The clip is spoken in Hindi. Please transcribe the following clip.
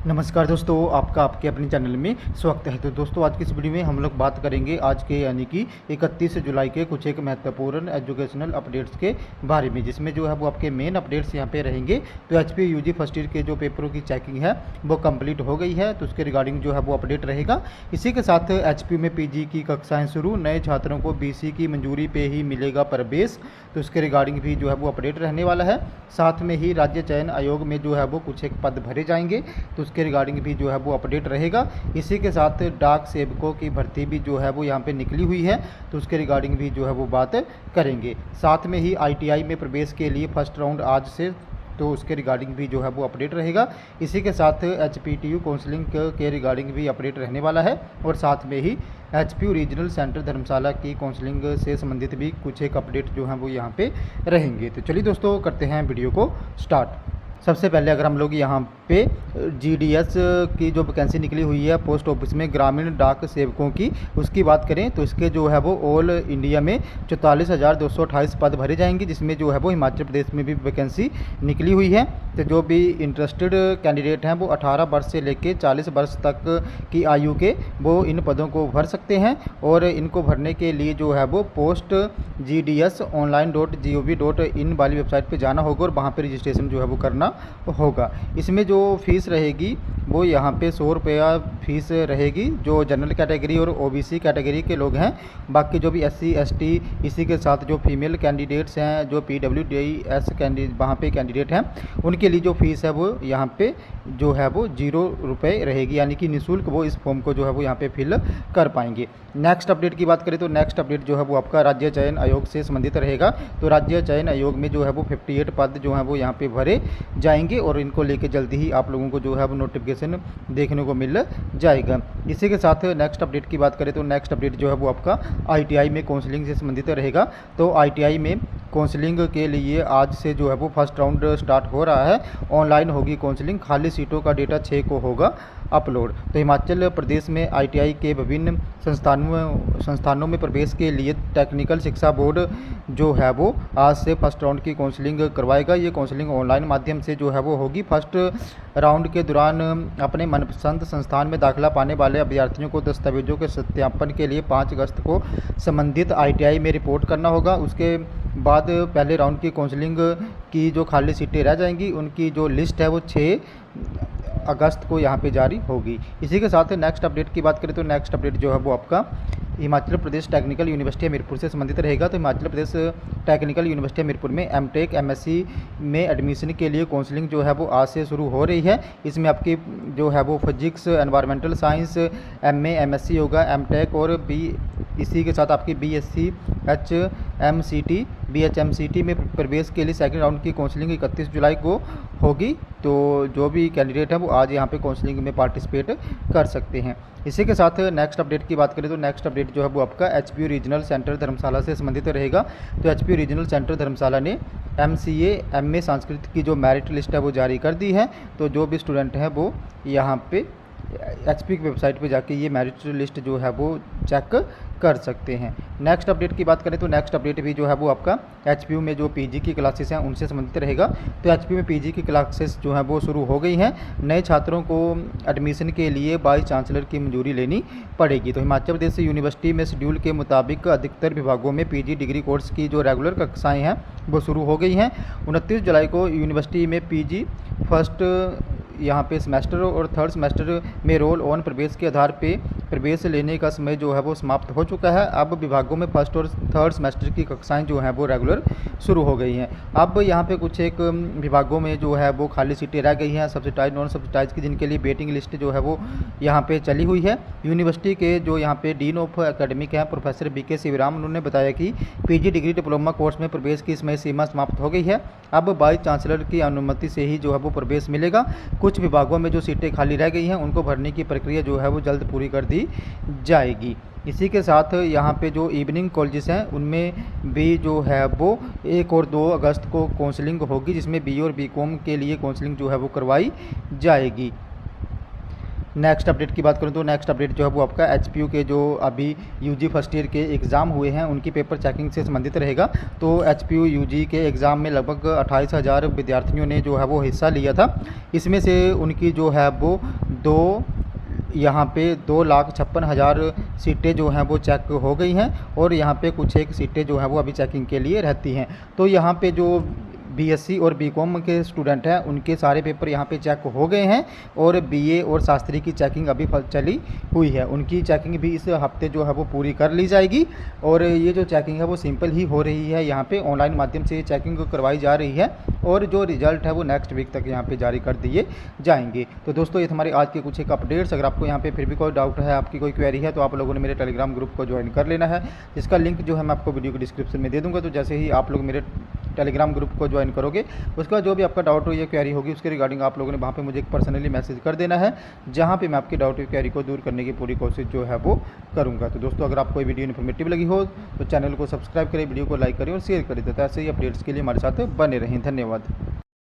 नमस्कार दोस्तों, आपका आपके अपने चैनल में स्वागत है। तो दोस्तों, आज की इस वीडियो में हम लोग बात करेंगे आज के यानी कि 31 जुलाई के कुछ एक महत्वपूर्ण एजुकेशनल अपडेट्स के बारे में, जिसमें जो है वो आपके मेन अपडेट्स यहाँ पे रहेंगे। तो एचपीयू यूजी फर्स्ट ईयर के जो पेपरों की चेकिंग है वो कंप्लीट हो गई है, तो उसके रिगार्डिंग जो है वो अपडेट रहेगा। इसी के साथ एचपीयू में पीजी की कक्षाएँ शुरू, नए छात्रों को बीसी की मंजूरी पे ही मिलेगा प्रवेश, तो उसके रिगार्डिंग भी जो है वो अपडेट रहने वाला है। साथ में ही राज्य चयन आयोग में जो है वो कुछ एक पद भरे जाएंगे, तो उसके रिगार्डिंग भी जो है वो अपडेट रहेगा। इसी के साथ डाक सेवकों की भर्ती भी जो है वो यहाँ पे निकली हुई है, तो उसके रिगार्डिंग भी जो है वो बात करेंगे। साथ में ही आईटीआई में प्रवेश के लिए फर्स्ट राउंड आज से, तो उसके रिगार्डिंग भी जो है वो अपडेट रहेगा। इसी के साथ एचपीटीयू काउंसलिंग के रिगार्डिंग भी अपडेट रहने वाला है, और साथ में ही एचपीयू रीजनल सेंटर धर्मशाला की काउंसलिंग से संबंधित भी कुछ एक अपडेट जो हैं वो यहाँ पे रहेंगे। तो चलिए दोस्तों, करते हैं वीडियो को स्टार्ट। सबसे पहले अगर हम लोग यहाँ पे जीडीएस की जो वैकेंसी निकली हुई है पोस्ट ऑफिस में ग्रामीण डाक सेवकों की, उसकी बात करें तो इसके जो है वो ऑल इंडिया में 44,228 पद भरे जाएंगे, जिसमें जो है वो हिमाचल प्रदेश में भी वैकेंसी निकली हुई है। तो जो भी इंटरेस्टेड कैंडिडेट हैं वो 18 वर्ष से लेकर 40 वर्ष तक की आयु के वो इन पदों को भर सकते हैं, और इनको भरने के लिए जो है वो पोस्ट GDS online.gov.in वाली वेबसाइट पे जाना होगा, और वहाँ पे रजिस्ट्रेशन जो है वो करना होगा। इसमें जो फीस रहेगी वो यहाँ पे 100 रुपया फीस रहेगी जो जनरल कैटेगरी और ओबीसी कैटेगरी के लोग हैं। बाकी जो भी SC ST, इसी के साथ जो फीमेल कैंडिडेट्स हैं, जो PWDS कैंडिडेट वहाँ पे कैंडिडेट हैं, उनके लिए जो फीस है वो यहाँ पे जो है वो 0 रुपये रहेगी, यानी कि निःशुल्क वो इस फॉर्म को जो है वो यहाँ पे फिल कर पाएंगे। नेक्स्ट अपडेट की बात करें तो नेक्स्ट अपडेट जो है वो आपका राज्य चयन आयोग से संबंधित रहेगा। तो राज्य चयन आयोग में जो है वो 58 पद जो है वो यहाँ पे भरे जाएंगे, और इनको लेके जल्दी ही आप लोगों को जो है वो नोटिफिकेशन देखने को मिल जाएगा। इसी के साथ नेक्स्ट अपडेट की बात करें तो नेक्स्ट अपडेट जो है वो आपका आईटीआई में काउंसलिंग से संबंधित रहेगा। तो आईटीआई में काउंसलिंग के लिए आज से जो है वो फर्स्ट राउंड स्टार्ट हो रहा है। ऑनलाइन होगी काउंसलिंग, खाली सीटों का डेटा 6 को होगा अपलोड। तो हिमाचल प्रदेश में आईटीआई के विभिन्न संस्थानों में प्रवेश के लिए टेक्निकल शिक्षा बोर्ड जो है वो आज से फर्स्ट राउंड की काउंसलिंग करवाएगा। ये काउंसलिंग ऑनलाइन माध्यम से जो है वो होगी। फर्स्ट राउंड के दौरान अपने मनपसंद संस्थान में दाखिला पाने वाले अभ्यर्थियों को दस्तावेजों के सत्यापन के लिए 5 अगस्त को संबंधित आईटीआई में रिपोर्ट करना होगा। उसके बाद पहले राउंड की काउंसलिंग की जो खाली सीटें रह जाएंगी उनकी जो लिस्ट है वो 6 अगस्त को यहाँ पे जारी होगी। इसी के साथ नेक्स्ट अपडेट की बात करें तो नेक्स्ट अपडेट जो है वो आपका हिमाचल प्रदेश टेक्निकल यूनिवर्सिटी हमीरपुर से संबंधित रहेगा। तो हिमाचल प्रदेश टेक्निकल यूनिवर्सिटी हमीरपुर में एमटेक MSc में एडमिशन के लिए काउंसलिंग जो है वो आज से शुरू हो रही है। इसमें आपकी जो है वो physics, environmental science, MA MSc होगा, एमटेक और इसी के साथ आपकी BSc HMCT BHMCT में प्रवेश के लिए सेकंड राउंड की काउंसलिंग 31 जुलाई को होगी। तो जो भी कैंडिडेट है वो आज यहाँ पे काउंसलिंग में पार्टिसिपेट कर सकते हैं। इसी के साथ नेक्स्ट अपडेट की बात करें तो नेक्स्ट अपडेट जो है वो आपका एचपीयू रीजनल सेंटर धर्मशाला से संबंधित रहेगा। तो एचपीयू रीजनल सेंटर धर्मशाला ने MCA MA संस्कृत की जो मेरिट लिस्ट है वो जारी कर दी है। तो जो भी स्टूडेंट हैं वो यहाँ पे एचपी की वेबसाइट पे जाके ये मेरिट लिस्ट जो है वो चेक कर सकते हैं। नेक्स्ट अपडेट की बात करें तो नेक्स्ट अपडेट भी जो है वो आपका एचपीयू में जो पीजी की क्लासेस हैं उनसे संबंधित रहेगा। तो एचपीयू में पीजी की क्लासेस जो है वो शुरू हो गई हैं। नए छात्रों को एडमिशन के लिए वाइस चांसलर की मंजूरी लेनी पड़ेगी। तो हिमाचल प्रदेश यूनिवर्सिटी में शेड्यूल के मुताबिक अधिकतर विभागों में पीजी डिग्री कोर्स की जो रेगुलर कक्षाएँ हैं वो शुरू हो गई हैं। 29 जुलाई को यूनिवर्सिटी में पीजी फर्स्ट यहाँ पे सेमेस्टर और थर्ड सेमेस्टर में रोल ऑन प्रवेश के आधार पे प्रवेश लेने का समय जो है वो समाप्त हो चुका है। अब विभागों में फर्स्ट और थर्ड सेमेस्टर की कक्षाएं जो हैं वो रेगुलर शुरू हो गई हैं। अब यहाँ पे कुछ एक विभागों में जो है वो खाली सीटें रह गई हैं सब्सिडाइज नॉन सब्सिडाइज की, जिनके लिए वेटिंग लिस्ट जो है वो यहाँ पे चली हुई है। यूनिवर्सिटी के जो यहाँ पे डीन ऑफ एकेडमिक हैं प्रोफेसर BK शिवराम, उन्होंने बताया कि पीजी डिग्री डिप्लोमा कोर्स में प्रवेश की समय सीमा समाप्त हो गई है। अब वाइस चांसलर की अनुमति से ही जो है वो प्रवेश मिलेगा। कुछ विभागों में जो सीटें खाली रह गई हैं उनको भरने की प्रक्रिया जो है वो जल्द पूरी कर दी जाएगी। इसी के साथ यहाँ पे जो इवनिंग कॉलेजेस हैं उनमें भी जो है वो 1 और 2 अगस्त को काउंसलिंग होगी, जिसमें BA और BCom के लिए काउंसलिंग जो है वो करवाई जाएगी। नेक्स्ट अपडेट की बात करूँ तो नेक्स्ट अपडेट जो है वो आपका एचपीयू के जो अभी यूजी फर्स्ट ईयर के एग्ज़ाम हुए हैं उनकी पेपर चेकिंग से संबंधित रहेगा। तो एचपीयू यूजी के एग्ज़ाम में लगभग 28,000 विद्यार्थियों ने जो है वो हिस्सा लिया था। इसमें से उनकी जो है वो यहाँ पे 2,56,000 सीटें जो हैं वो चेक हो गई हैं और यहाँ पे कुछ एक सीटें जो हैं वो अभी चेकिंग के लिए रहती हैं। तो यहाँ पे जो बीएससी और बीकॉम के स्टूडेंट हैं उनके सारे पेपर यहाँ पे चेक हो गए हैं और बीए और शास्त्री की चेकिंग अभी चली हुई है। उनकी चेकिंग भी इस हफ्ते जो है वो पूरी कर ली जाएगी और ये जो चेकिंग है वो सिंपल ही हो रही है। यहाँ पे ऑनलाइन माध्यम से चेकिंग करवाई जा रही है और जो रिजल्ट है वो नेक्स्ट वीक तक यहाँ पे जारी कर दिए जाएंगे। तो दोस्तों ये हमारे आज के कुछ एक अपडेट्स। अगर आपको यहाँ पे फिर भी कोई डाउट है, आपकी कोई क्वेरी है, तो आप लोगों ने मेरे टेलीग्राम ग्रुप को ज्वाइन कर लेना है, जिसका लिंक जो है मैं आपको वीडियो के डिस्क्रिप्शन में दे दूँगा। तो जैसे ही आप लोग मेरे टेलीग्राम ग्रुप को ज्वाइन करोगे उसके बाद जो भी आपका डाउट हो या क्वेरी होगी उसके रिगार्डिंग आप लोगों ने वहाँ पे मुझे एक पर्सनली मैसेज कर देना है, जहाँ पे मैं आपकी डाउट या क्वेरी को दूर करने की पूरी कोशिश जो है वो करूँगा। तो दोस्तों अगर आपको ये वीडियो इन्फॉर्मेटिव लगी हो तो चैनल को सब्सक्राइब करें, वीडियो को लाइक करें और शेयर करें। तो ऐसे ही अपडेट्स के लिए हमारे साथ बने रहें। धन्यवाद।